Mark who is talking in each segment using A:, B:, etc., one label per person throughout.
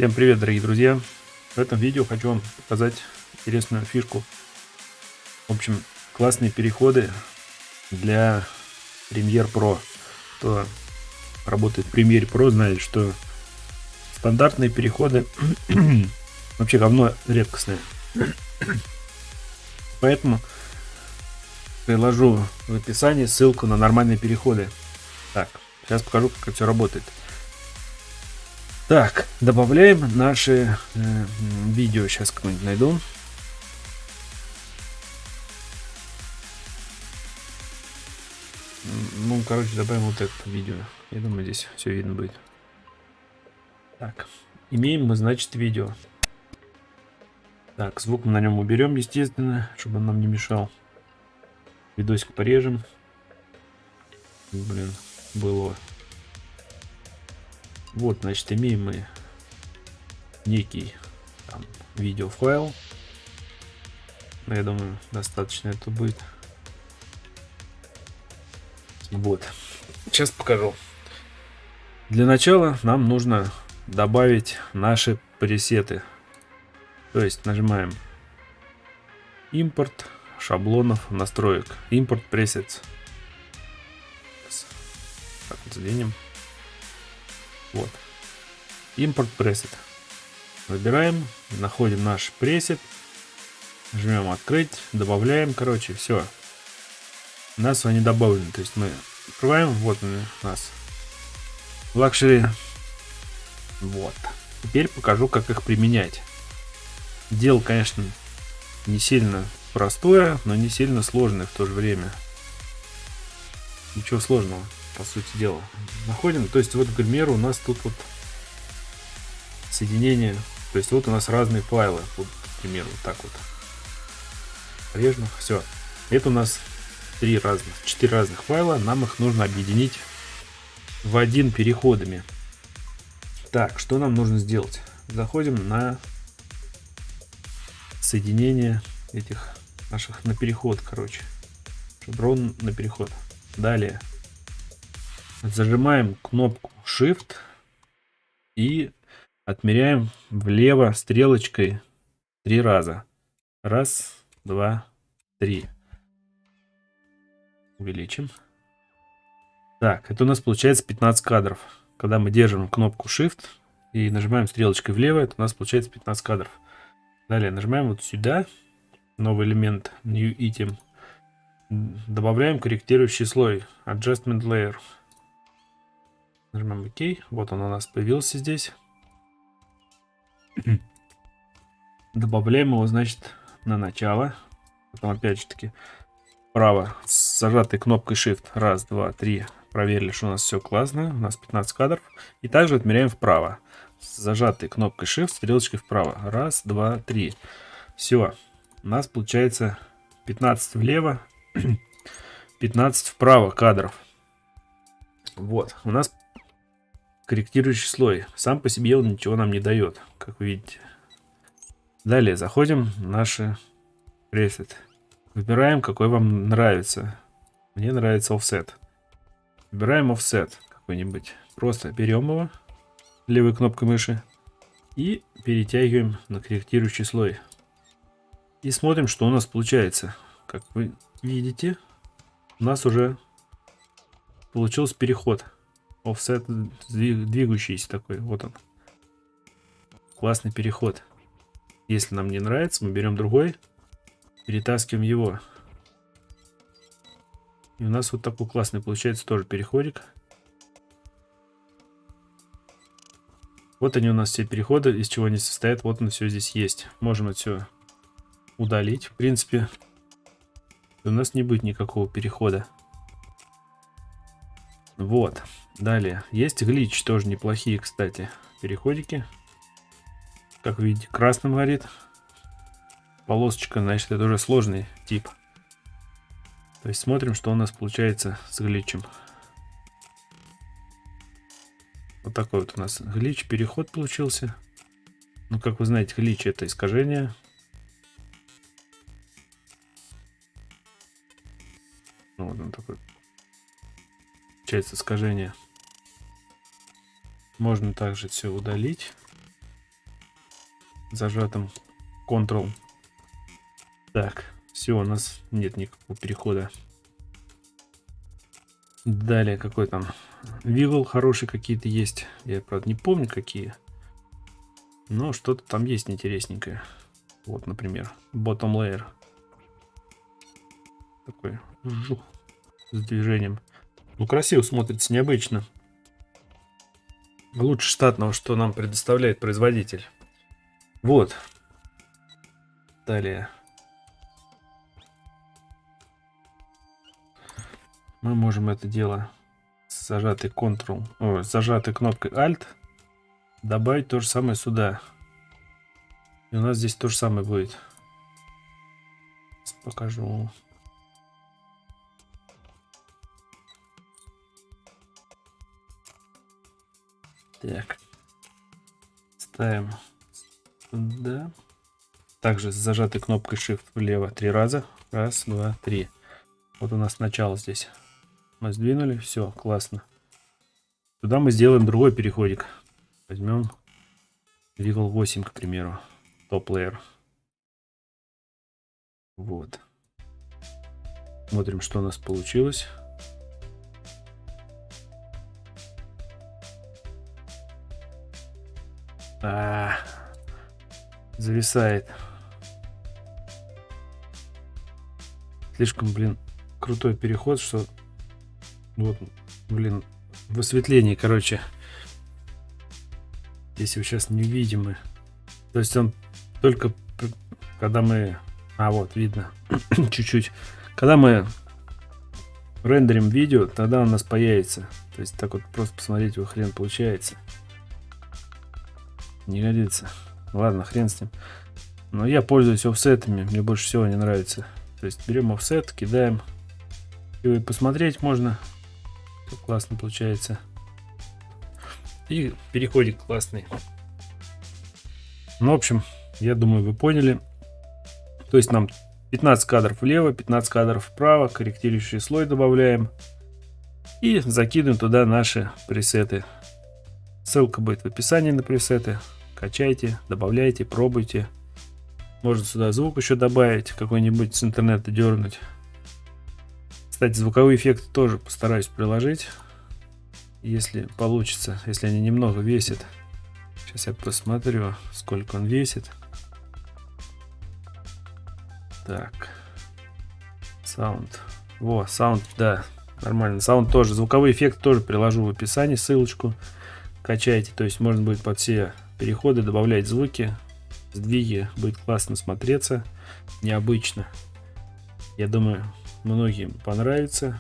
A: Всем привет, дорогие друзья! В этом видео хочу вам показать интересную фишку. В общем, классные переходы для Premiere Pro. Кто работает в Premiere Pro, знает, что стандартные переходы вообще говно редкостное. Поэтому приложу в описании ссылку на нормальные переходы. Так, сейчас покажу, как это все работает. Так, добавляем наши видео. Сейчас какое-нибудь найду. Ну, короче, добавим вот это видео. Я думаю, здесь все видно будет. Так, имеем мы, значит, видео. Так, звук мы на нем уберем, естественно, чтобы он нам не мешал. Видосик порежем. Блин, было. Вот, значит, имеем мы некий там видеофайл. Я думаю, достаточно это будет. Вот. Сейчас покажу. Для начала нам нужно добавить наши пресеты. То есть нажимаем импорт шаблонов настроек. Импорт пресет. Так, вот сдвинем. Вот. Импорт пресет. Выбираем, находим наш пресет. Жмем открыть, добавляем. Короче, все. У нас они добавлены. То есть мы открываем. Вот у нас Luxury. Вот. Теперь покажу, как их применять. Дело, конечно, не сильно простое, но не сильно сложное в то же время. Ничего сложного, по сути дела. Находим, то есть вот, к примеру, у нас тут вот соединение. То есть вот у нас разные файлы. Вот, к примеру, вот так вот. Режно, все. Это у нас 4 разных файла. Нам их нужно объединить в один переходами. Так, что нам нужно сделать? Заходим на соединение этих наших на переход, короче. Шаблон на переход. Далее зажимаем кнопку Shift и отмеряем влево стрелочкой 3 раза. Раз, два, три. Увеличим. Так, это у нас получается 15 кадров. Когда мы держим кнопку Shift и нажимаем стрелочкой влево, это у нас получается 15 кадров. Далее нажимаем вот сюда, новый элемент New Item. Добавляем корректирующий слой Adjustment Layer. Нажимаем ОК. Вот он у нас появился здесь. Добавляем его, значит, на начало. Потом опять же таки вправо с зажатой кнопкой Shift. Раз, два, три. Проверили, что у нас все классно. У нас 15 кадров. И также отмеряем вправо. С зажатой кнопкой Shift, стрелочкой вправо. Раз, два, три. Все. У нас получается 15 влево, 15 вправо кадров. Вот. У нас корректирующий слой. Сам по себе он ничего нам не дает, как вы видите. Далее заходим в наши пресет. Выбираем, какой вам нравится. Мне нравится Offset. Выбираем Offset какой-нибудь. Просто берем его левой кнопкой мыши и перетягиваем на корректирующий слой. И смотрим, что у нас получается. Как вы видите, у нас уже получился переход. Offset двигающийся такой. Вот он. Классный переход. Если нам не нравится, мы берем другой, перетаскиваем его. И у нас вот такой классный получается тоже переходик. Вот они у нас все переходы, из чего они состоят. Вот он все здесь есть. Можем это все удалить. В принципе, у нас не будет никакого перехода. Вот. Далее. Есть глич, тоже неплохие, кстати, переходики. Как вы видите, красным горит. Полосочка, значит, это уже сложный тип. То есть смотрим, что у нас получается с гличем. Вот такой вот у нас глич, переход получился. Ну, как вы знаете, глич — это искажение. Ну, вот он такой. Получается искажение. Можно также все удалить. зажатым Ctrl. Так, все, у нас нет никакого перехода. Далее какой там Wiggle хороший какие-то есть. Я, правда, не помню какие. Но что-то там есть интересненькое. Вот, например, Bottom Layer. Такой жух, с движением. Ну, красиво смотрится, необычно. Лучше штатного, что нам предоставляет производитель. Вот. Далее. Мы можем это дело с зажатой зажатой кнопкой Alt добавить то же самое сюда. И у нас здесь то же самое будет. Покажу. Так. Ставим сюда. Также с зажатой кнопкой Shift влево 3 раза. Раз, два, три. Вот у нас начало здесь. Мы сдвинули. Все, классно. Туда мы сделаем другой переходик. Возьмем Wiggle 8, к примеру. Top Layer. Вот. Смотрим, что у нас получилось. Зависает. Слишком, блин, крутой переход, что вот, блин, в осветлении, короче, здесь его сейчас невидимы. То есть он только когда мы... вот, видно. Чуть-чуть. Когда мы рендерим видео, тогда он у нас появится. То есть так вот просто посмотреть, его хрен получается. Не годится. Ладно, хрен с ним. Но я пользуюсь офсетами. Мне больше всего не нравится. То есть берем офсет, кидаем. И посмотреть можно. Все классно получается. И переходик классный. Ну, в общем, я думаю, вы поняли. То есть нам 15 кадров влево, 15 кадров вправо. Корректирующий слой добавляем. И закидываем туда наши пресеты. Ссылка будет в описании на пресеты. Качайте, добавляйте, пробуйте. Можно сюда звук еще добавить, какой-нибудь с интернета дернуть. Кстати, звуковые эффекты тоже постараюсь приложить, если получится, если они немного весят. Сейчас я посмотрю, сколько он весит. Так. Саунд. Саунд, да, нормально. Саунд тоже, звуковые эффекты тоже приложу в описании, ссылочку. Качайте, то есть можно будет под все переходы добавлять звуки, сдвиги, будет классно смотреться, необычно. Я думаю, многим понравится,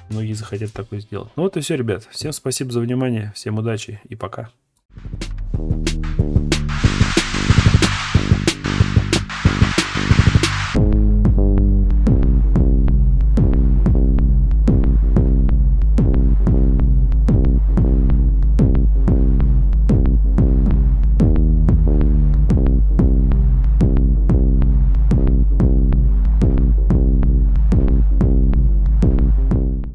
A: многие захотят такое сделать. Ну вот и все, ребят. Всем спасибо за внимание, всем удачи и пока.